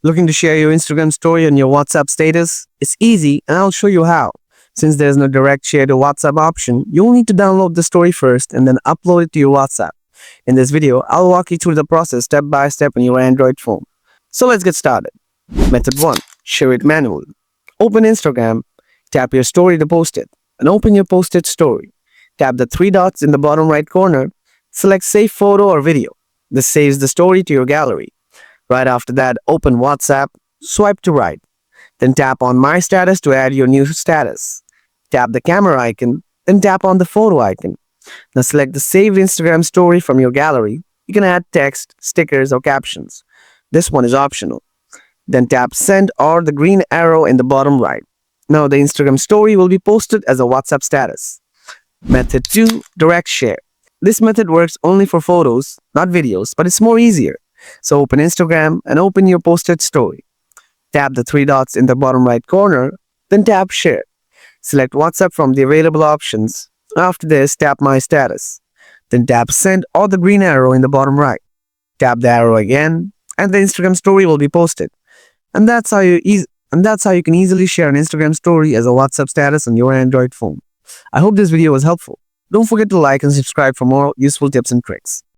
Looking to share your Instagram story on your WhatsApp status? It's easy and I'll show you how. Since there's no direct share to WhatsApp option, you'll need to download the story first and then upload it to your WhatsApp. In this video, I'll walk you through the process step by step on your Android phone. So let's get started. Method 1. Share it manually. Open Instagram, tap your story to post it, and open your posted story. Tap the three dots in the bottom right corner, select Save Photo or Video. This saves the story to your gallery. Right after that, open WhatsApp, swipe to right. Then tap on My Status to add your new status. Tap the camera icon, then tap on the photo icon. Now select the saved Instagram story from your gallery. You can add text, stickers, or captions. This one is optional. Then tap Send or the green arrow in the bottom right. Now the Instagram story will be posted as a WhatsApp status. Method 2. Direct Share. This method works only for photos, not videos, but it's more easier. So open Instagram and open your posted story. Tap the three dots in the bottom right corner, then tap Share. Select WhatsApp from the available options. After this, tap My Status. Then tap Send or the green arrow in the bottom right. Tap the arrow again, and the Instagram story will be posted. And that's how you can easily share an Instagram story as a WhatsApp status on your Android phone. I hope this video was helpful. Don't forget to like and subscribe for more useful tips and tricks.